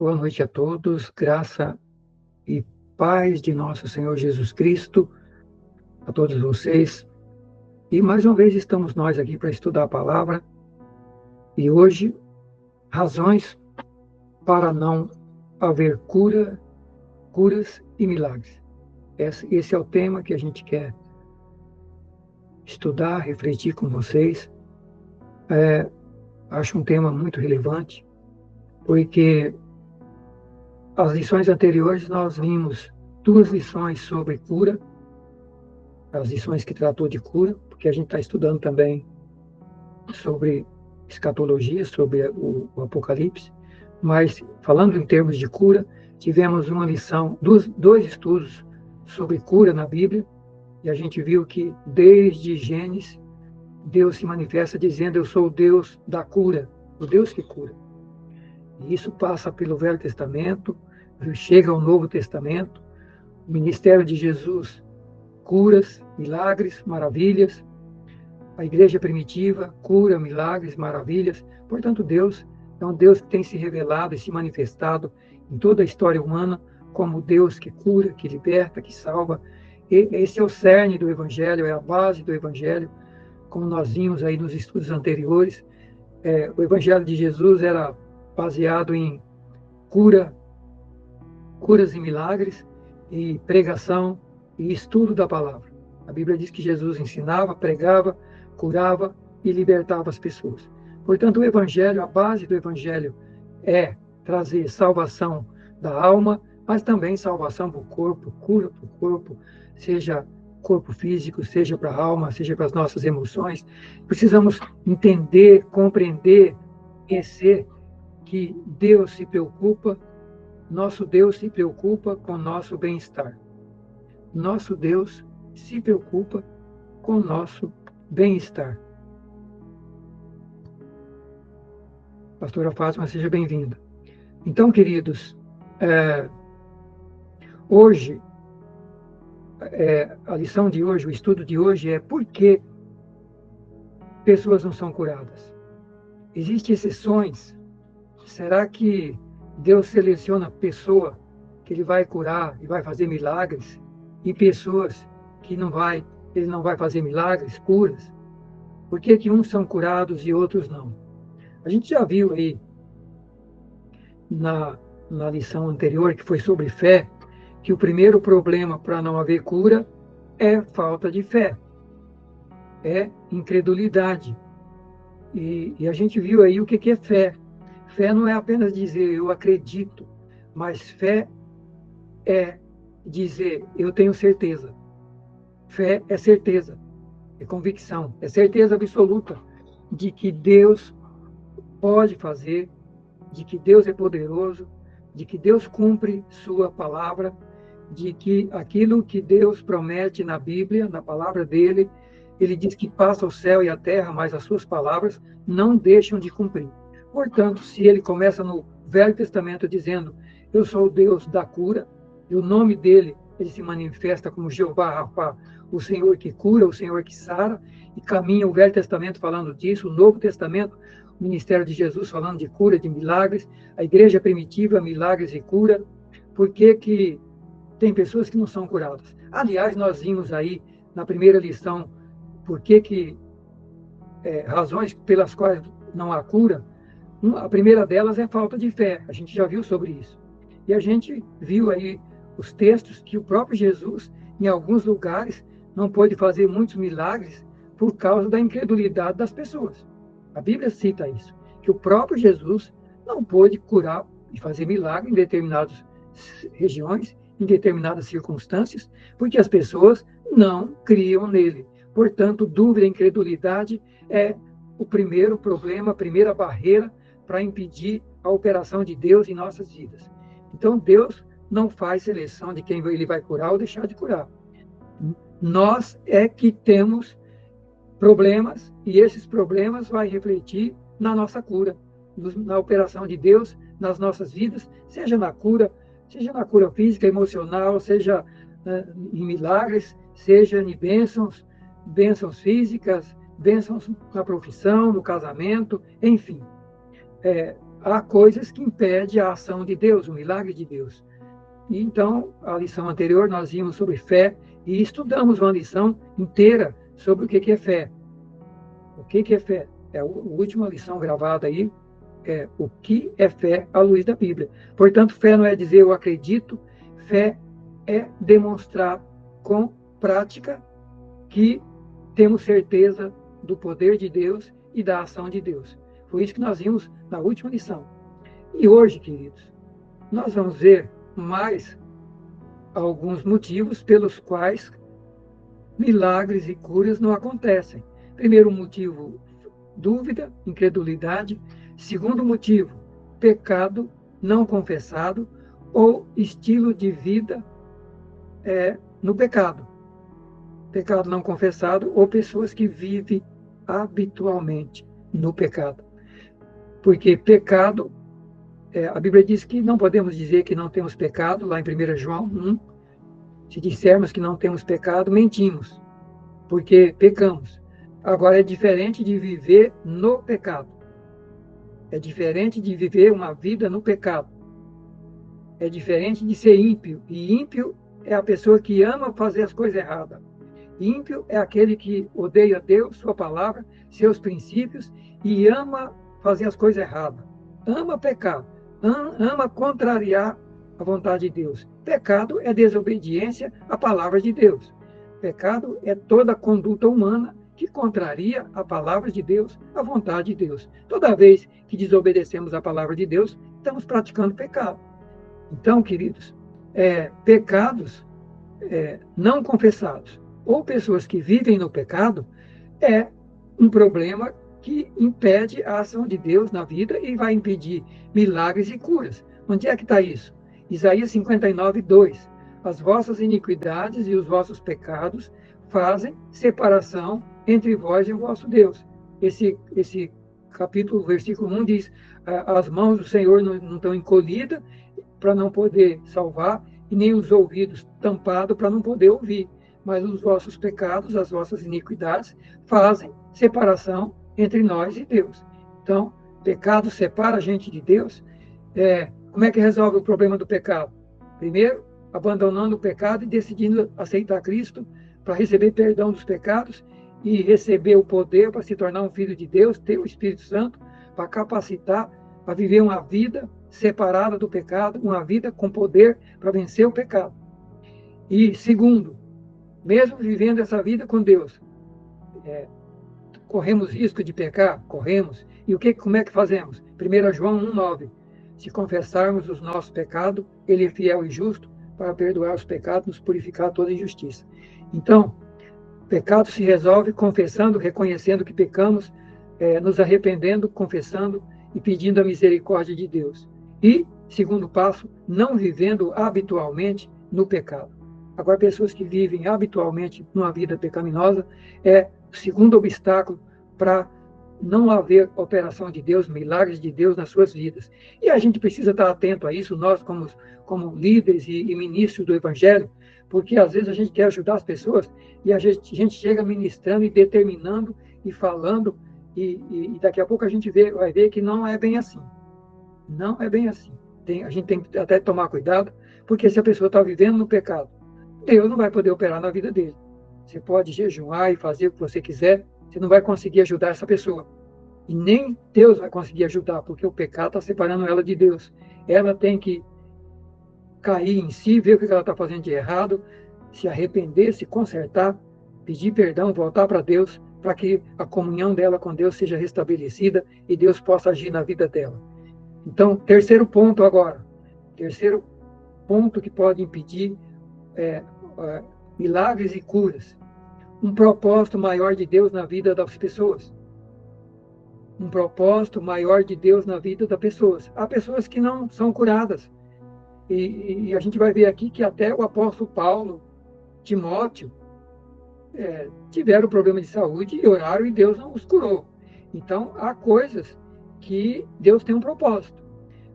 Boa noite a todos, graça e paz de nosso Senhor Jesus Cristo a todos vocês. E mais uma vez estamos nós aqui para estudar a palavra. E hoje, razões para não haver curas e milagres. Esse é o tema que a gente quer estudar, refletir com vocês. Acho um tema muito relevante, porque as lições anteriores nós vimos 2 lições sobre cura, as lições que tratou de cura, porque a gente está estudando também sobre escatologia, sobre o Apocalipse, mas falando em termos de cura, tivemos uma lição, dois estudos sobre cura na Bíblia, e a gente viu que desde Gênesis, Deus se manifesta dizendo: eu sou o Deus da cura, o Deus que cura. E isso passa pelo Velho Testamento, chega ao Novo Testamento, o ministério de Jesus, curas, milagres, maravilhas. A igreja primitiva, cura, milagres, maravilhas. Portanto, Deus é um Deus que tem se revelado e se manifestado em toda a história humana como Deus que cura, que liberta, que salva. E esse é o cerne do Evangelho, é a base do Evangelho, como nós vimos aí nos estudos anteriores. O Evangelho de Jesus era baseado em curas e milagres, e pregação e estudo da palavra. A Bíblia diz que Jesus ensinava, pregava, curava e libertava as pessoas. Portanto, o Evangelho, a base do Evangelho é trazer salvação da alma, mas também salvação para o corpo, cura para o corpo, seja corpo físico, seja para a alma, seja para as nossas emoções. Precisamos entender, compreender, conhecer que Deus se preocupa, nosso Deus se preocupa com o nosso bem-estar. Nosso Deus se preocupa com o nosso bem-estar. Pastora Fátima, seja bem-vinda. Então, queridos, hoje, a lição de hoje, o estudo de hoje é por que pessoas não são curadas. Existem exceções. Será que Deus seleciona pessoa que Ele vai curar e vai fazer milagres, e pessoas que Ele não vai fazer milagres, curas? Por que uns são curados e outros não? A gente já viu aí na lição anterior, que foi sobre fé, que o primeiro problema para não haver cura é falta de fé, é incredulidade. E a gente viu aí o que é fé. Fé não é apenas dizer eu acredito, mas fé é dizer eu tenho certeza. Fé é certeza, é convicção, é certeza absoluta de que Deus pode fazer, de que Deus é poderoso, de que Deus cumpre sua palavra, de que aquilo que Deus promete na Bíblia, na palavra dele, ele diz que passa o céu e a terra, mas as suas palavras não deixam de cumprir. Portanto, se ele começa no Velho Testamento dizendo eu sou o Deus da cura, e o nome dele, ele se manifesta como Jeová Rafá, o Senhor que cura, o Senhor que sara, e caminha o Velho Testamento falando disso, o Novo Testamento, o ministério de Jesus falando de cura, de milagres, a igreja primitiva, milagres e cura. Por que tem pessoas que não são curadas? Aliás, nós vimos aí na primeira lição razões pelas quais não há cura. A primeira delas é falta de fé, a gente já viu sobre isso. E a gente viu aí os textos que o próprio Jesus, em alguns lugares, não pôde fazer muitos milagres por causa da incredulidade das pessoas. A Bíblia cita isso, que o próprio Jesus não pôde curar e fazer milagre em determinadas regiões, em determinadas circunstâncias, porque as pessoas não criam nele. Portanto, dúvida e incredulidade é o primeiro problema, a primeira barreira para impedir a operação de Deus em nossas vidas. Então, Deus não faz seleção de quem ele vai curar ou deixar de curar. Nós é que temos problemas, e esses problemas vão refletir na nossa cura, na operação de Deus nas nossas vidas, seja na cura física, emocional, seja em milagres, seja em bênçãos físicas, bênçãos na profissão, no casamento, enfim. há coisas que impedem a ação de Deus, o milagre de Deus. E então, a lição anterior, nós vimos sobre fé e estudamos uma lição inteira sobre o que é fé. O que é fé? É a última lição gravada aí, é o que é fé à luz da Bíblia. Portanto, fé não é dizer eu acredito, fé é demonstrar com prática que temos certeza do poder de Deus e da ação de Deus. Foi isso que nós vimos na última lição. E hoje, queridos, nós vamos ver mais alguns motivos pelos quais milagres e curas não acontecem. Primeiro motivo, dúvida, incredulidade. Segundo motivo, pecado não confessado ou estilo de vida no pecado. Pecado não confessado ou pessoas que vivem habitualmente no pecado. Porque pecado, a Bíblia diz que não podemos dizer que não temos pecado, lá em 1 João 1, se dissermos que não temos pecado, mentimos, porque pecamos. Agora, é diferente de viver no pecado. É diferente de viver uma vida no pecado. É diferente de ser ímpio. E ímpio é a pessoa que ama fazer as coisas erradas. Ímpio é aquele que odeia Deus, sua palavra, seus princípios e ama fazer as coisas erradas. Ama pecar. Ama contrariar a vontade de Deus. Pecado é desobediência à palavra de Deus. Pecado é toda conduta humana que contraria a palavra de Deus, a vontade de Deus. Toda vez que desobedecemos a palavra de Deus, estamos praticando pecado. Então, queridos, pecados não confessados ou pessoas que vivem no pecado é um problema que impede a ação de Deus na vida e vai impedir milagres e curas. Onde é que está isso? Isaías 59, 2. As vossas iniquidades e os vossos pecados fazem separação entre vós e o vosso Deus. Esse capítulo, versículo 1 diz, as mãos do Senhor não estão encolhidas para não poder salvar, e nem os ouvidos tampados para não poder ouvir. Mas os vossos pecados, as vossas iniquidades, fazem separação entre nós e Deus. Então, pecado separa a gente de Deus. Como é que resolve o problema do pecado? Primeiro, abandonando o pecado e decidindo aceitar Cristo para receber perdão dos pecados e receber o poder para se tornar um filho de Deus, ter o Espírito Santo para capacitar a viver uma vida separada do pecado, uma vida com poder para vencer o pecado. E segundo, mesmo vivendo essa vida com Deus, corremos risco de pecar? Corremos. E como é que fazemos? 1 João 1,9. Se confessarmos os nossos pecados, Ele é fiel e justo para perdoar os pecados, nos purificar toda injustiça. Então, pecado se resolve confessando, reconhecendo que pecamos, nos arrependendo, confessando e pedindo a misericórdia de Deus. E, segundo passo, não vivendo habitualmente no pecado. Agora, pessoas que vivem habitualmente numa vida pecaminosa é o segundo obstáculo para não haver operação de Deus, milagres de Deus nas suas vidas. E a gente precisa estar atento a isso, nós como líderes e ministros do Evangelho, porque às vezes a gente quer ajudar as pessoas e a gente chega ministrando e determinando e falando e daqui a pouco a gente vai ver que não é bem assim. Não é bem assim. A gente tem que até tomar cuidado, porque se a pessoa está vivendo no pecado, Deus não vai poder operar na vida dele. Você pode jejuar e fazer o que você quiser, você não vai conseguir ajudar essa pessoa. E nem Deus vai conseguir ajudar, porque o pecado está separando ela de Deus. Ela tem que cair em si, ver o que ela está fazendo de errado, se arrepender, se consertar, pedir perdão, voltar para Deus, para que a comunhão dela com Deus seja restabelecida e Deus possa agir na vida dela. Então, terceiro ponto agora. Terceiro ponto que pode impedir milagres e curas. Um propósito maior de Deus na vida das pessoas. Um propósito maior de Deus na vida das pessoas. Há pessoas que não são curadas. E a gente vai ver aqui que até o apóstolo Paulo, Timóteo, tiveram problema de saúde e oraram e Deus não os curou. Então, há coisas que Deus tem um propósito.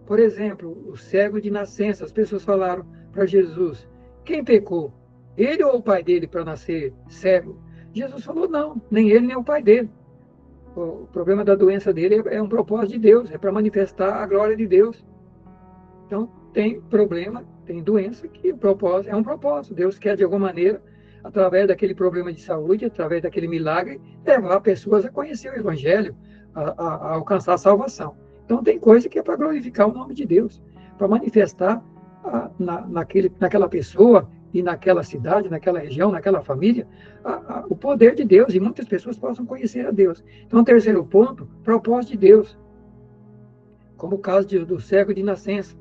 Por exemplo, o cego de nascença, as pessoas falaram para Jesus, quem pecou? Ele ou o pai dele para nascer cego? Jesus falou, não, nem ele nem o pai dele. O problema da doença dele é um propósito de Deus, é para manifestar a glória de Deus. Então, tem problema, tem doença que o propósito é um propósito. Deus quer, de alguma maneira, através daquele problema de saúde, através daquele milagre, levar pessoas a conhecer o Evangelho, a alcançar a salvação. Então, tem coisa que é para glorificar o nome de Deus, para manifestar naquela pessoa e naquela cidade, naquela região, naquela família, o poder de Deus, e muitas pessoas possam conhecer a Deus. Então, terceiro ponto, propósito de Deus, como o caso do cego de nascença.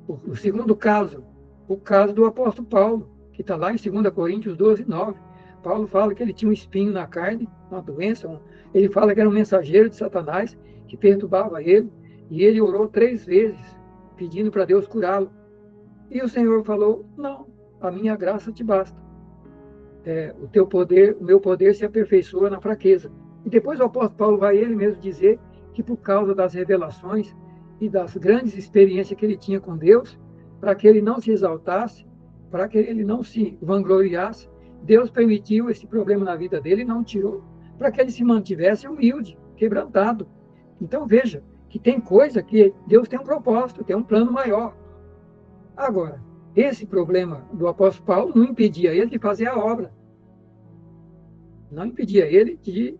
O segundo caso, o caso do apóstolo Paulo, que está lá em 2 Coríntios 12, 9. Paulo fala que ele tinha um espinho na carne, uma doença. Ele fala que era um mensageiro de Satanás, que perturbava ele, e ele orou 3 vezes, pedindo para Deus curá-lo. E o Senhor falou, não, a minha graça te basta. O meu poder se aperfeiçoa na fraqueza. E depois o apóstolo Paulo vai ele mesmo dizer que por causa das revelações e das grandes experiências que ele tinha com Deus, para que ele não se exaltasse, para que ele não se vangloriasse, Deus permitiu esse problema na vida dele e não tirou, para que ele se mantivesse humilde, quebrantado. Então veja que tem coisa que Deus tem um propósito, tem um plano maior. Agora, esse problema do apóstolo Paulo não impedia ele de fazer a obra, não impedia ele de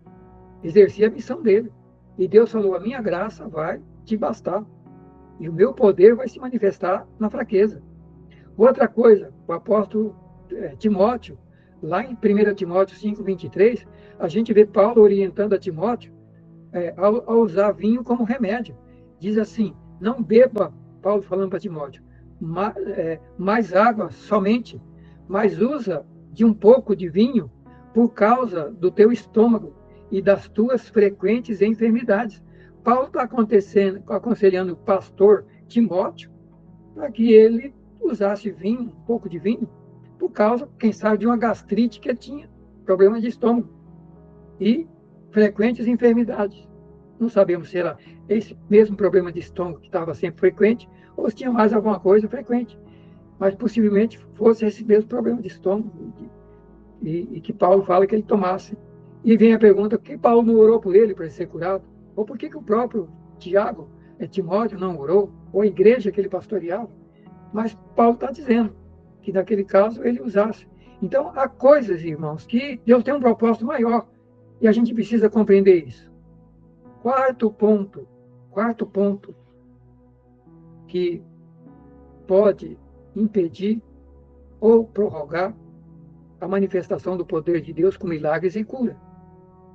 exercer a missão dele. E Deus falou, a minha graça vai te bastar. E o meu poder vai se manifestar na fraqueza. Outra coisa, o apóstolo Timóteo, lá em 1 Timóteo 5:23, a gente vê Paulo orientando a Timóteo a usar vinho como remédio. Diz assim, não beba, Paulo falando para Timóteo, mais água somente, mas usa de um pouco de vinho por causa do teu estômago e das tuas frequentes enfermidades. Paulo está aconselhando o pastor Timóteo para que ele usasse vinho, um pouco de vinho, por causa, quem sabe, de uma gastrite que ele tinha, problema de estômago e frequentes enfermidades. Não sabemos se era esse mesmo problema de estômago que estava sempre frequente ou se tinha mais alguma coisa frequente, mas possivelmente fosse esse mesmo problema de estômago e que Paulo fala que ele tomasse. E vem a pergunta, por que Paulo não orou por ele para ele ser curado? Ou por que o próprio Timóteo não orou? Ou a igreja que ele pastoreava? Mas Paulo está dizendo que naquele caso ele usasse. Então, há coisas, irmãos, que Deus tem um propósito maior e a gente precisa compreender isso. Quarto ponto que pode impedir ou prorrogar a manifestação do poder de Deus com milagres e cura.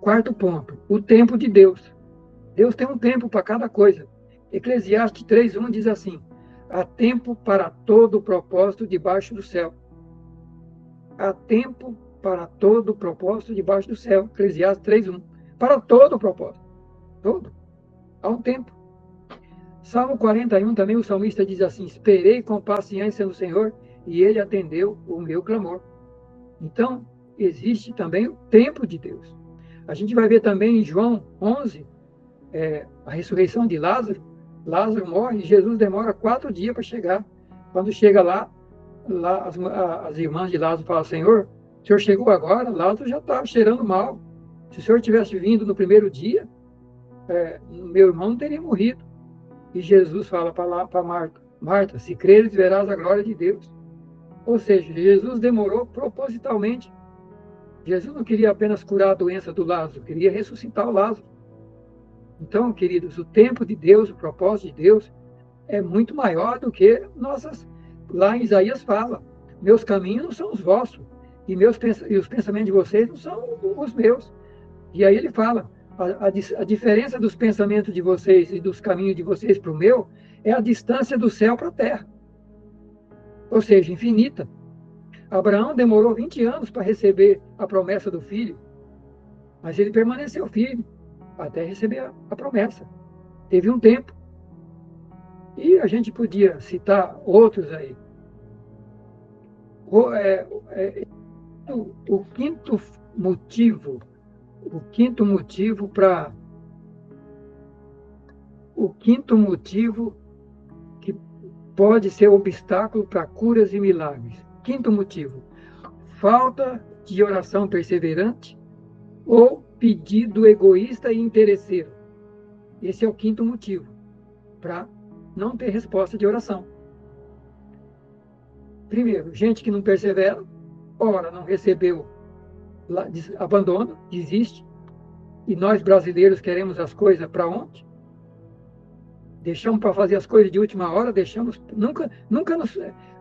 Quarto ponto, o tempo de Deus. Deus tem um tempo para cada coisa. Eclesiastes 3:1 diz assim, há tempo para todo o propósito debaixo do céu. Há tempo para todo o propósito debaixo do céu. Eclesiastes 3:1. Para todo o propósito. Todo. Há um tempo. Salmo 41 também o salmista diz assim, esperei com paciência no Senhor e ele atendeu o meu clamor. Então, existe também o tempo de Deus. A gente vai ver também em João 11, a ressurreição de Lázaro. Lázaro morre e Jesus demora 4 dias para chegar. Quando chega lá as irmãs de Lázaro falam, Senhor, o senhor chegou agora, Lázaro já está cheirando mal. Se o senhor tivesse vindo no primeiro dia, meu irmão não teria morrido. E Jesus fala para Marta, Marta, se creres, verás a glória de Deus. Ou seja, Jesus demorou propositalmente. Jesus não queria apenas curar a doença do Lázaro, queria ressuscitar o Lázaro. Então, queridos, o tempo de Deus, o propósito de Deus é muito maior do que nossas... Lá em Isaías fala, meus caminhos não são os vossos, e os pensamentos de vocês não são os meus. E aí ele fala, a diferença dos pensamentos de vocês e dos caminhos de vocês para o meu é a distância do céu para a terra. Ou seja, infinita. Abraão demorou 20 anos para receber a promessa do filho, mas ele permaneceu firme até receber a promessa. Teve um tempo. E a gente podia citar outros aí. O quinto motivo que pode ser obstáculo para curas e milagres. Quinto motivo, falta de oração perseverante ou pedido egoísta e interesseiro. Esse é o quinto motivo para não ter resposta de oração. Primeiro, gente que não persevera, ora, não recebeu, abandona, desiste. E nós brasileiros queremos as coisas para ontem. Deixamos para fazer as coisas de última hora,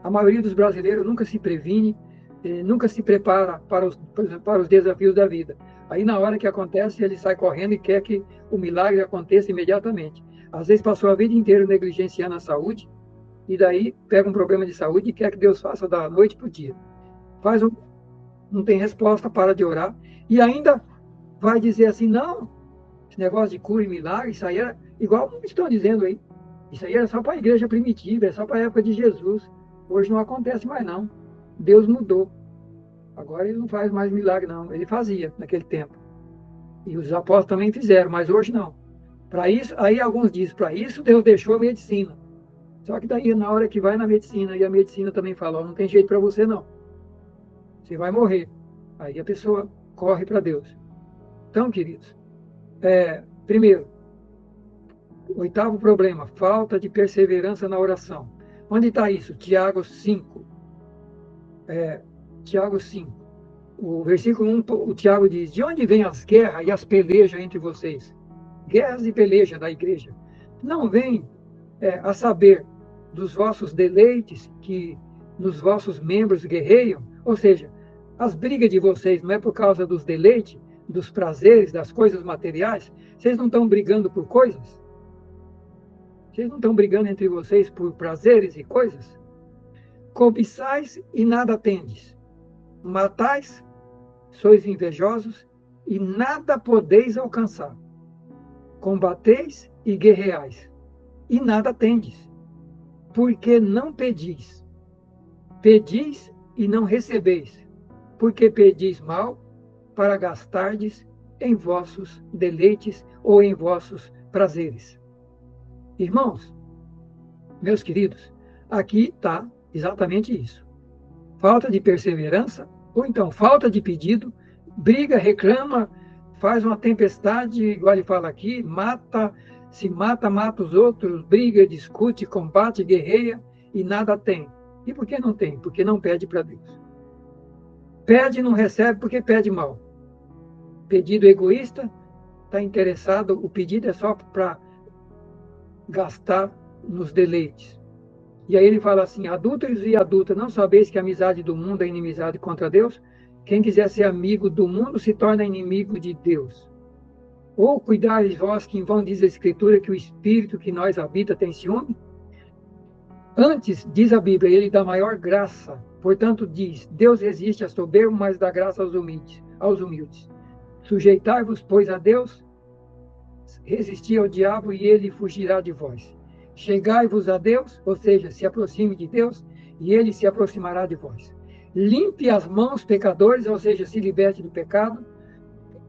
a maioria dos brasileiros nunca se previne, nunca se prepara para os desafios da vida. Aí, na hora que acontece, ele sai correndo e quer que o milagre aconteça imediatamente. Às vezes passou a vida inteira negligenciando a saúde, e daí pega um problema de saúde e quer que Deus faça da noite para o dia. Não tem resposta, para de orar, e ainda vai dizer assim, não, esse negócio de cura e milagre, isso aí era, igual estão dizendo aí, isso aí era só para a igreja primitiva, é só para a época de Jesus. Hoje não acontece mais não. Deus mudou. Agora ele não faz mais milagre não, ele fazia naquele tempo. E os apóstolos também fizeram, mas hoje não. Para isso, aí alguns dizem, para isso Deus deixou a medicina. Só que daí na hora que vai na medicina, e a medicina também fala, não tem jeito para você não. Você vai morrer. Aí a pessoa corre para Deus. Então, queridos, primeiro, oitavo problema, falta de perseverança na oração. Onde está isso? Tiago 5. Tiago 5. O versículo 1, o Tiago diz, de onde vêm as guerras e as pelejas entre vocês? Guerras e pelejas da igreja. Não vem a saber dos vossos deleites que nos vossos membros guerreiam? Ou seja, as brigas de vocês não é por causa dos deleites, dos prazeres, das coisas materiais? Vocês não estão brigando por coisas? Vocês não estão brigando entre vocês por prazeres e coisas? Cobiçais e nada tendes. Matais, sois invejosos e nada podeis alcançar. Combateis e guerreais e nada tendes, porque não pedis. Pedis e não recebeis, porque pedis mal para gastardes em vossos deleites ou em vossos prazeres. Irmãos, meus queridos, aqui está exatamente isso. Falta de perseverança, ou então falta de pedido, briga, reclama, faz uma tempestade, igual ele fala aqui, se mata os outros, briga, discute, combate, guerreia e nada tem. E por que não tem? Porque não pede para Deus. Pede e não recebe porque pede mal. Pedido egoísta, está interessado, o pedido é só para gastar nos deleites. E aí ele fala assim, adúlteros e adultas, não sabeis que a amizade do mundo é inimizade contra Deus? Quem quiser ser amigo do mundo se torna inimigo de Deus. Ou cuidais vós que em vão diz a Escritura que o Espírito que nós habita tem ciúme? Antes, diz a Bíblia, ele dá maior graça. Portanto, diz, Deus resiste a soberbos, mas dá graça aos humildes. Sujeitai-vos, pois, a Deus, resisti ao diabo e ele fugirá de vós. Chegai-vos a Deus, ou seja, se aproxime de Deus, e ele se aproximará de vós. Limpe as mãos, pecadores, ou seja, se liberte do pecado,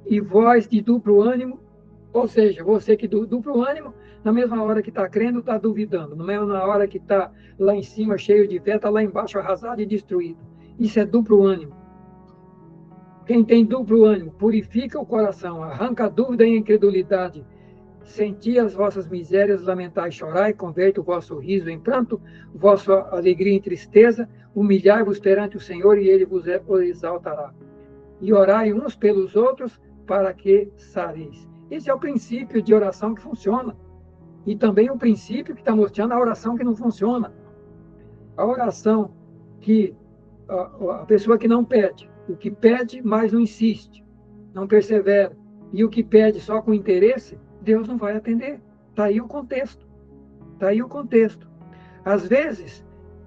e vós de duplo ânimo, ou seja, você que duplo ânimo, na mesma hora que está crendo, está duvidando, na mesma hora que está lá em cima cheio de fé, está lá embaixo arrasado e destruído. Isso é duplo ânimo. Quem tem duplo ânimo, purifica o coração, arranca a dúvida e a incredulidade. Senti as vossas misérias, lamentai e chorai, converte o vosso riso em pranto, vossa alegria em tristeza, humilhai-vos perante o Senhor e ele vos exaltará. E orai uns pelos outros para que sareis. Esse é o princípio de oração que funciona. E também o princípio que está mostrando a oração que não funciona. A oração que a pessoa que não pede, o que pede, mas não insiste, não persevera, e o que pede só com interesse, Deus não vai atender. Está aí o contexto. Está aí o contexto. Às vezes,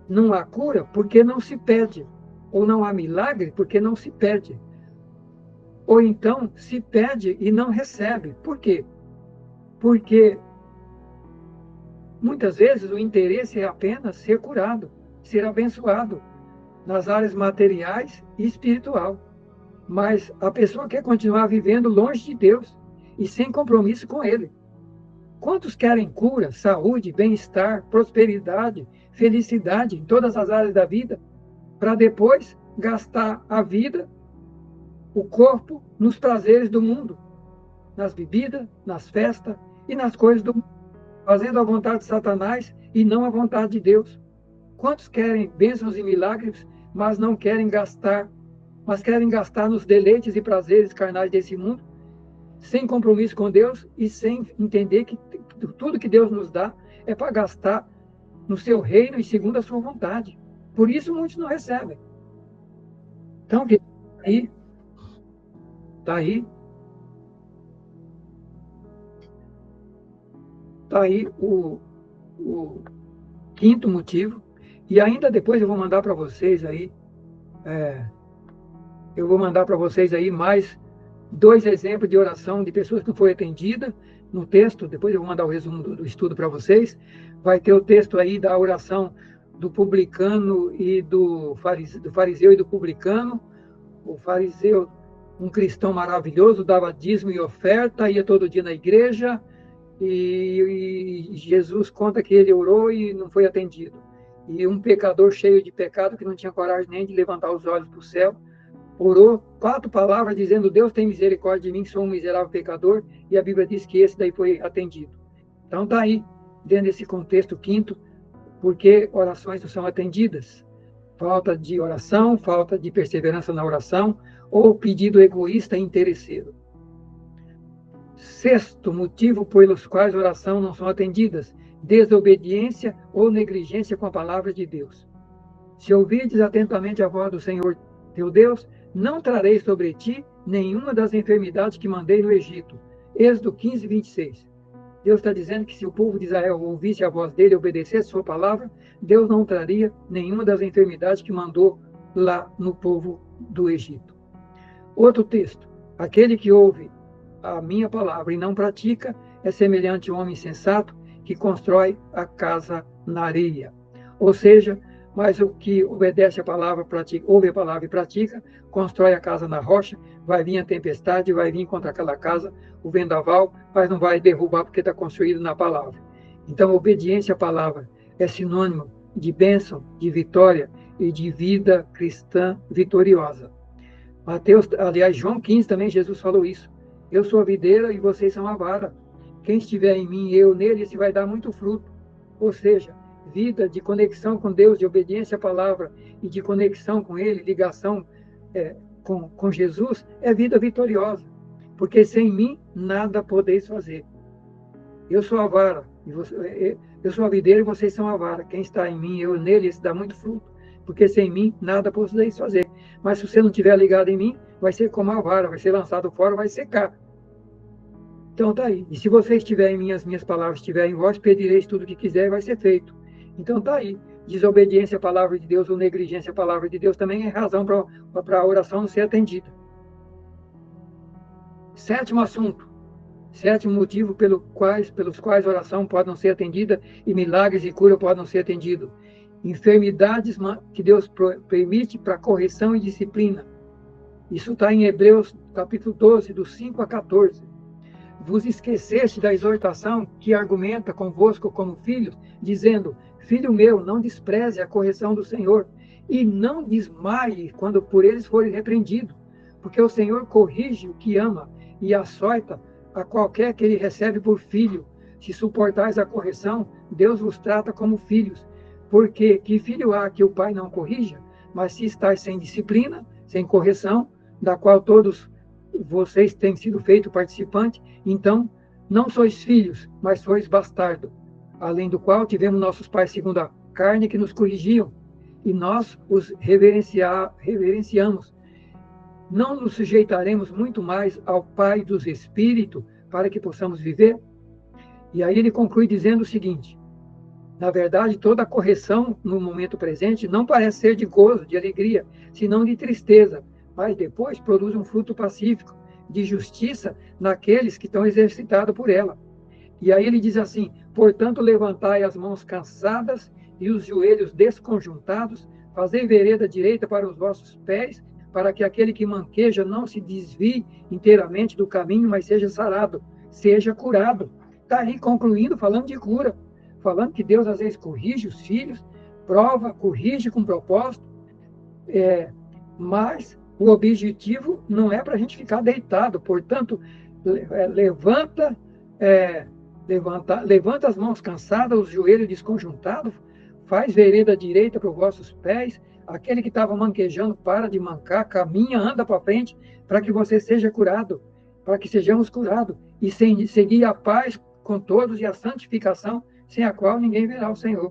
não há cura porque não se pede. Ou não há milagre porque não se pede. Ou então, se pede e não recebe. Por quê? Porque, muitas vezes, o interesse é apenas ser curado, ser abençoado, nas áreas materiais e espiritual. Mas a pessoa quer continuar vivendo longe de Deus e sem compromisso com Ele. Quantos querem cura, saúde, bem-estar, prosperidade, felicidade em todas as áreas da vida, para depois gastar a vida, o corpo, nos prazeres do mundo? nas bebidas, nas festas e nas coisas do mundo, fazendo a vontade de Satanás e não a vontade de Deus. Quantos querem bênçãos e milagres, mas querem gastar nos deleites e prazeres carnais desse mundo, sem compromisso com Deus e sem entender que tudo que Deus nos dá é para gastar no seu reino e segundo a sua vontade. Por isso muitos não recebem. Então, está aí o quinto motivo. E ainda depois eu vou mandar para vocês aí, mais 2 exemplos de oração de pessoas que não foi atendida no texto. Depois eu vou mandar o resumo do estudo para vocês. Vai ter o texto aí da oração do publicano e do fariseu e do publicano. O fariseu, um cristão maravilhoso, dava dízimo e oferta, ia todo dia na igreja, e Jesus conta que ele orou e não foi atendido. E um pecador cheio de pecado, que não tinha coragem nem de levantar os olhos para o céu, orou 4 palavras dizendo: Deus tem misericórdia de mim, que sou um miserável pecador, e a Bíblia diz que esse daí foi atendido. Então está aí, dentro desse contexto quinto, porque orações não são atendidas. Falta de oração, falta de perseverança na oração, ou pedido egoísta e interesseiro. Sexto motivo pelos quais oração não são atendidas: desobediência ou negligência com a palavra de Deus. Se ouvirdes atentamente a voz do Senhor teu Deus, não trarei sobre ti nenhuma das enfermidades que mandei no Egito. Êxodo 15, 26. Deus está dizendo que se o povo de Israel ouvisse a voz dele e obedecesse a sua palavra, Deus não traria nenhuma das enfermidades que mandou lá no povo do Egito. Outro texto: aquele que ouve a minha palavra e não pratica é semelhante a um homem insensato que constrói a na areia. Ou seja, mas o que obedece a palavra, pratica, ouve a palavra e pratica, constrói a casa na rocha, vai vir a tempestade, vai vir contra aquela casa o vendaval, mas não vai derrubar porque está construído na palavra. Então, obediência à palavra é sinônimo de bênção, de vitória e de vida cristã vitoriosa. João 15 também, Jesus falou isso. Eu sou a videira e vocês são a vara. Quem estiver em mim e eu nele, esse vai dar muito fruto. Ou seja, vida de conexão com Deus, de obediência à palavra e de conexão com Ele, ligação com Jesus, é vida vitoriosa. Porque sem mim, nada podeis fazer. Eu sou a vara, eu sou a videira e vocês são a vara. Quem está em mim, eu nele, esse dá muito fruto. Porque sem mim, nada podeis fazer. Mas se você não estiver ligado em mim, vai ser como a vara, vai ser lançado fora, vai secar. Então está aí. E se você estiver em mim, as minhas palavras estiverem em vós, pedireis tudo o que quiser e vai ser feito. Então está aí. Desobediência à palavra de Deus ou negligência à palavra de Deus também é razão para a oração não ser atendida. Sétimo assunto. Sétimo motivo pelos quais a oração pode não ser atendida e milagres e cura podem não ser atendidos. Enfermidades que Deus permite para correção e disciplina. Isso está em Hebreus capítulo 12, dos 5 a 14. Vos esqueceste da exortação que argumenta convosco como filhos, dizendo: Filho meu, não despreze a correção do Senhor, e não desmaie quando por eles fores repreendido, porque o Senhor corrige o que ama e açoita a qualquer que ele recebe por filho. Se suportais a correção, Deus vos trata como filhos. Porque que filho há que o pai não corrija? Mas se estáis sem disciplina, sem correção, da qual todos vocês têm sido feito participante, então não sois filhos, mas sois bastardo, além do qual tivemos nossos pais segundo a carne que nos corrigiam, e nós os reverenciamos. Não nos sujeitaremos muito mais ao Pai dos Espíritos para que possamos viver? E aí ele conclui dizendo o seguinte: na verdade, toda correção no momento presente não parece ser de gozo, de alegria, senão de tristeza, mas depois produz um fruto pacífico, de justiça naqueles que estão exercitados por ela. E aí ele diz assim: portanto, levantai as mãos cansadas e os joelhos desconjuntados, fazei vereda direita para os vossos pés, para que aquele que manqueja não se desvie inteiramente do caminho, mas seja sarado, seja curado. Está aí concluindo, falando de cura, falando que Deus às vezes corrige os filhos, prova, corrige com propósito, mas o objetivo não é para a gente ficar deitado. Portanto, levanta, levanta as mãos cansadas, os joelhos desconjuntados, faz vereda direita para os vossos pés. Aquele que estava manquejando, para de mancar, caminha, anda para frente, para que você seja curado, para que sejamos curados, e seguir a paz com todos e a santificação, sem a qual ninguém verá o Senhor.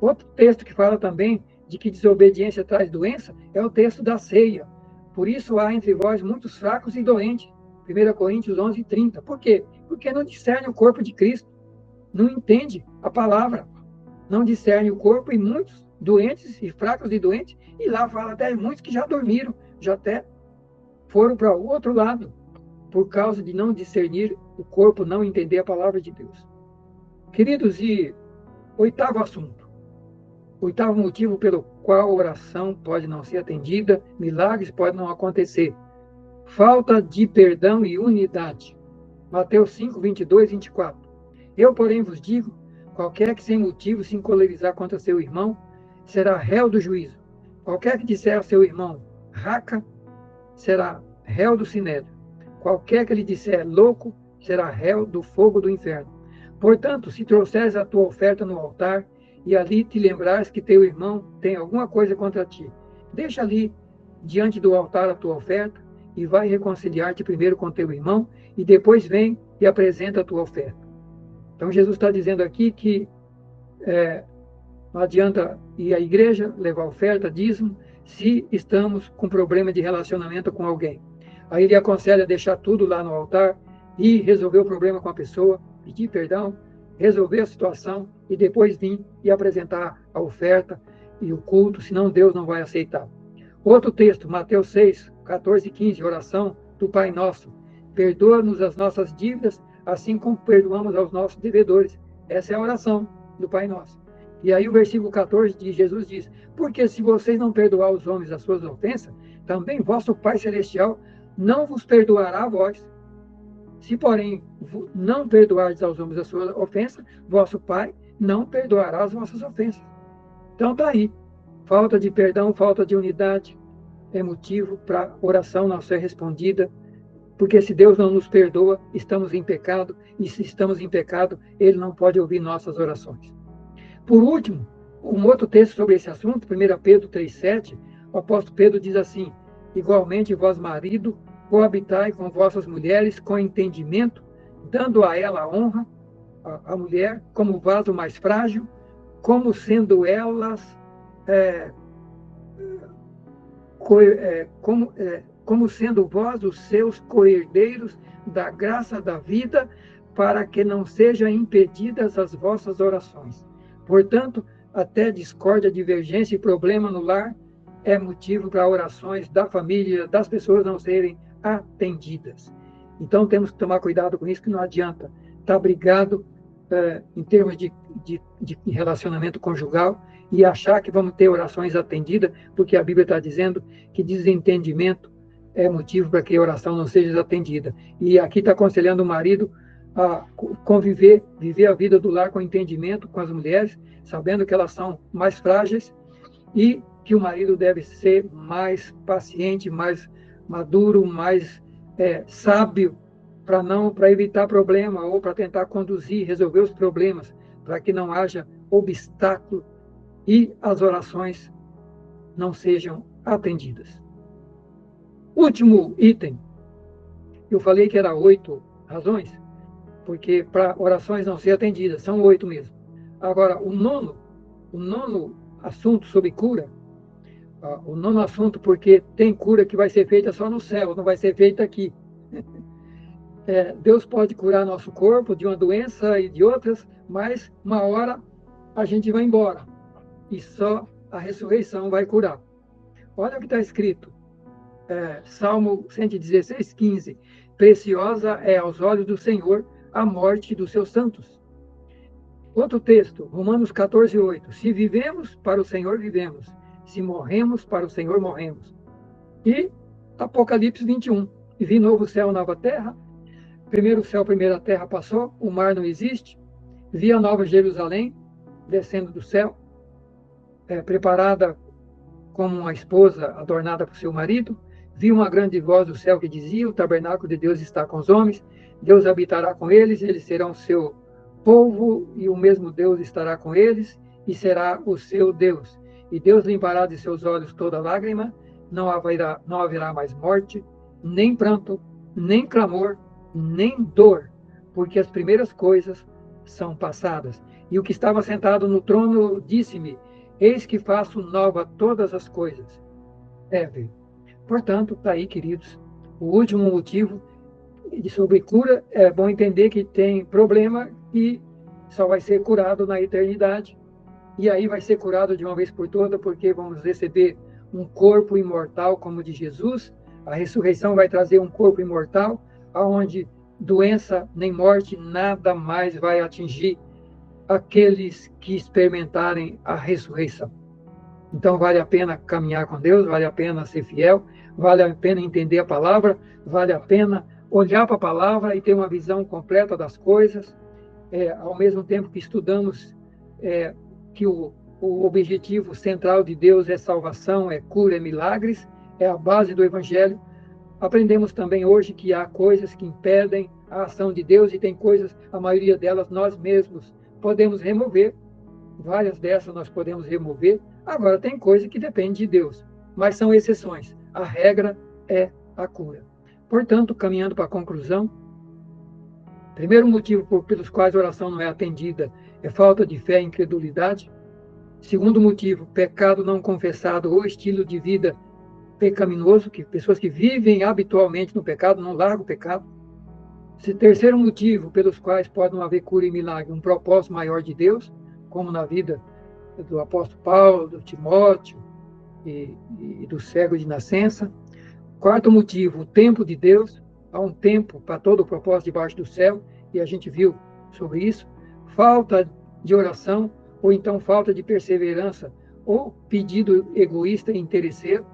Outro texto que fala também de que desobediência traz doença é o texto da ceia. Por isso há entre vós muitos fracos e doentes. 1 Coríntios 11:30. Por quê? Porque não discerne o corpo de Cristo, não entende a palavra, não discerne o corpo, e muitos doentes e fracos e doentes, e lá fala até muitos que já dormiram, já até foram para o outro lado, por causa de não discernir o corpo, não entender a palavra de Deus. Queridos, e oitavo assunto, oitavo motivo pelo qual a oração pode não ser atendida, milagres podem não acontecer: falta de perdão e unidade. Mateus 5, 22, 24. Eu, porém, vos digo, qualquer que sem motivo se encolerizar contra seu irmão, será réu do juízo. Qualquer que disser a seu irmão, raca, será réu do sinédrio. Qualquer que lhe disser louco, será réu do fogo do inferno. Portanto, se trouxeres a tua oferta no altar, e ali te lembrares que teu irmão tem alguma coisa contra ti, deixa ali diante do altar a tua oferta, e vai reconciliar-te primeiro com teu irmão, e depois vem e apresenta a tua oferta. Então, Jesus está dizendo aqui que não adianta ir à igreja, levar oferta, dízimo, se estamos com problema de relacionamento com alguém. Aí ele aconselha deixar tudo lá no altar e resolver o problema com a pessoa, pedir perdão, resolver a situação e depois vir e apresentar a oferta e o culto, senão Deus não vai aceitar. Outro texto, Mateus 6, 14 e 15, oração do Pai Nosso. Perdoa-nos as nossas dívidas, assim como perdoamos aos nossos devedores. Essa é a oração do Pai Nosso. E aí o versículo 14 de Jesus diz: porque se vocês não perdoar os homens as suas ofensas, também vosso Pai Celestial não vos perdoará a vós. Se, porém, não perdoardes aos homens as suas ofensas, vosso Pai não perdoará as vossas ofensas. Então está aí. Falta de perdão, falta de unidade é motivo para oração não ser respondida, porque se Deus não nos perdoa, estamos em pecado, e se estamos em pecado, Ele não pode ouvir nossas orações. Por último, um outro texto sobre esse assunto, 1 Pedro 3,7, o apóstolo Pedro diz assim: igualmente vós, marido, coabitai com vossas mulheres com entendimento, dando a ela a honra, a mulher, como vaso mais frágil, como sendo elas, como sendo vós os seus coerdeiros da graça da vida, para que não sejam impedidas as vossas orações. Portanto, até discórdia, divergência e problema no lar é motivo para orações da família, das pessoas não serem atendidas. Então, temos que tomar cuidado com isso, que não adianta estar brigado em termos de relacionamento conjugal e achar que vamos ter orações atendidas, porque a Bíblia está dizendo que desentendimento é motivo para que a oração não seja atendida. E aqui está aconselhando o marido a conviver, viver a vida do lar com entendimento com as mulheres, sabendo que elas são mais frágeis, e que o marido deve ser mais paciente, mais maduro, mais sábio, para evitar problema, ou para tentar conduzir, resolver os problemas, para que não haja obstáculo e as orações não sejam atendidas. Último item, eu falei que era 8 razões, porque para orações não ser atendidas, são 8 mesmo. Agora, o nono assunto sobre cura, o nono assunto, porque tem cura que vai ser feita só no céu, não vai ser feita aqui. Deus pode curar nosso corpo de uma doença e de outras, mas uma hora a gente vai embora, e só a ressurreição vai curar. Olha o que está escrito, Salmo 116, 15. Preciosa é aos olhos do Senhor a morte dos seus santos. Outro texto, Romanos 14, 8. Se vivemos, para o Senhor vivemos. Se morremos, para o Senhor morremos. E Apocalipse 21. E vi novo céu, nova terra. Primeiro céu, primeira terra passou, o mar não existe. Vi a nova Jerusalém, descendo do céu, preparada como uma esposa adornada por seu marido. Vi uma grande voz do céu que dizia: o tabernáculo de Deus está com os homens, Deus habitará com eles, eles serão seu povo, e o mesmo Deus estará com eles, e será o seu Deus. E Deus limpará de seus olhos toda lágrima, não haverá mais morte, nem pranto, nem clamor, nem dor, porque as primeiras coisas são passadas. E o que estava sentado no trono disse-me: eis que faço nova todas as coisas. Portanto, está aí, queridos, o último motivo sobre cura. É bom entender que tem problema que só vai ser curado na eternidade, e aí vai ser curado de uma vez por todas, porque vamos receber um corpo imortal como o de Jesus. A ressurreição vai trazer um corpo imortal, onde doença nem morte nada mais vai atingir aqueles que experimentarem a ressurreição. Então vale a pena caminhar com Deus, vale a pena ser fiel, vale a pena entender a palavra, vale a pena olhar para a palavra e ter uma visão completa das coisas, ao mesmo tempo que estudamos que o objetivo central de Deus é salvação, é cura, é milagres, é a base do Evangelho. Aprendemos também hoje que há coisas que impedem a ação de Deus, e tem coisas, a maioria delas, nós mesmos podemos remover. Várias dessas nós podemos remover. Agora, tem coisa que depende de Deus, mas são exceções. A regra é a cura. Portanto, caminhando para a conclusão, primeiro motivo pelos quais a oração não é atendida é falta de fé e incredulidade. Segundo motivo, pecado não confessado ou estilo de vida pecaminoso, que pessoas que vivem habitualmente no pecado, não largam o pecado. Terceiro motivo pelos quais pode não haver cura e milagre, um propósito maior de Deus, como na vida do apóstolo Paulo, do Timóteo e do cego de nascença. Quarto motivo, o tempo de Deus. Há um tempo para todo o propósito debaixo do céu, e a gente viu sobre isso. Falta de oração, ou então falta de perseverança, ou pedido egoísta e interesseiro.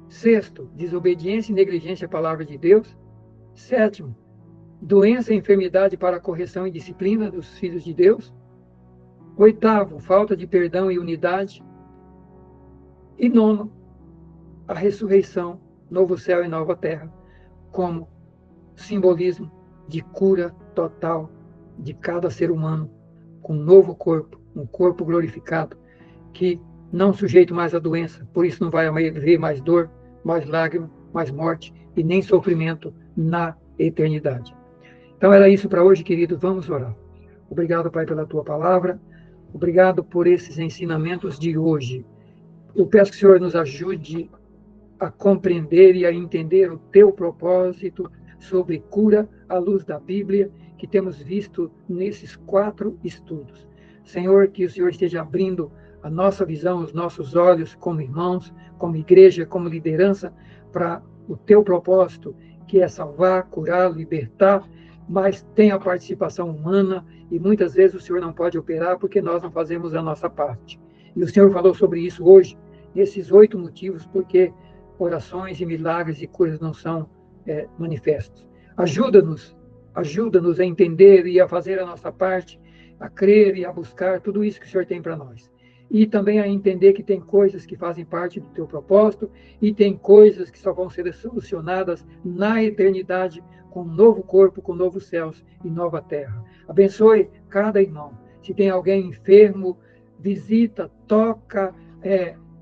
Sexto, desobediência e negligência à palavra de Deus. Sétimo, doença e enfermidade para a correção e disciplina dos filhos de Deus. Oitavo, falta de perdão e unidade. E nono, a ressurreição, novo céu e nova terra, como simbolismo de cura total de cada ser humano, com um novo corpo, um corpo glorificado, que não sujeito mais à doença, por isso não vai haver mais dor, mais lágrima, mais morte e nem sofrimento na eternidade. Então era isso para hoje, querido. Vamos orar. Obrigado, Pai, pela tua palavra. Obrigado por esses ensinamentos de hoje. Eu peço que o Senhor nos ajude a compreender e a entender o teu propósito sobre cura à luz da Bíblia, que temos visto nesses 4 estudos. Senhor, que o Senhor esteja abrindo a nossa visão, os nossos olhos como irmãos, como igreja, como liderança, para o teu propósito, que é salvar, curar, libertar, mas tem a participação humana, e muitas vezes o Senhor não pode operar porque nós não fazemos a nossa parte. E o Senhor falou sobre isso hoje, nesses 8 motivos, porque orações e milagres e curas não são manifestos. Ajuda-nos a entender e a fazer a nossa parte, a crer e a buscar tudo isso que o Senhor tem para nós. E também a entender que tem coisas que fazem parte do teu propósito e tem coisas que só vão ser solucionadas na eternidade, com um novo corpo, com novos céus e nova terra. Abençoe cada irmão. Se tem alguém enfermo, visita, toca,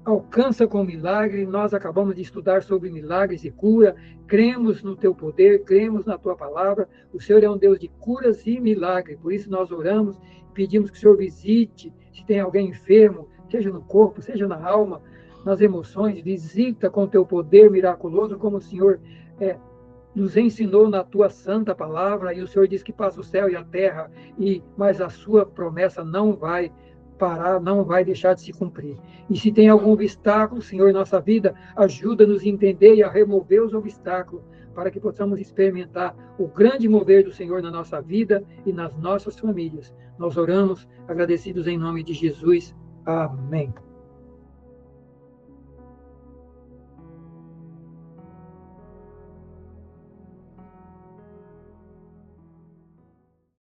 alcança com milagre. Nós acabamos de estudar sobre milagres e cura. Cremos no teu poder, cremos na tua palavra. O Senhor é um Deus de curas e milagres. Por isso nós oramos, pedimos que o Senhor visite. Se tem alguém enfermo, seja no corpo, seja na alma, nas emoções, visita com o teu poder miraculoso, como o Senhor nos ensinou na tua santa palavra. E o Senhor diz que passa o céu e a terra, mas a sua promessa não vai parar, não vai deixar de se cumprir. E se tem algum obstáculo, Senhor, em nossa vida, ajuda-nos a entender e a remover os obstáculos, para que possamos experimentar o grande mover do Senhor na nossa vida e nas nossas famílias. Nós oramos, agradecidos em nome de Jesus. Amém.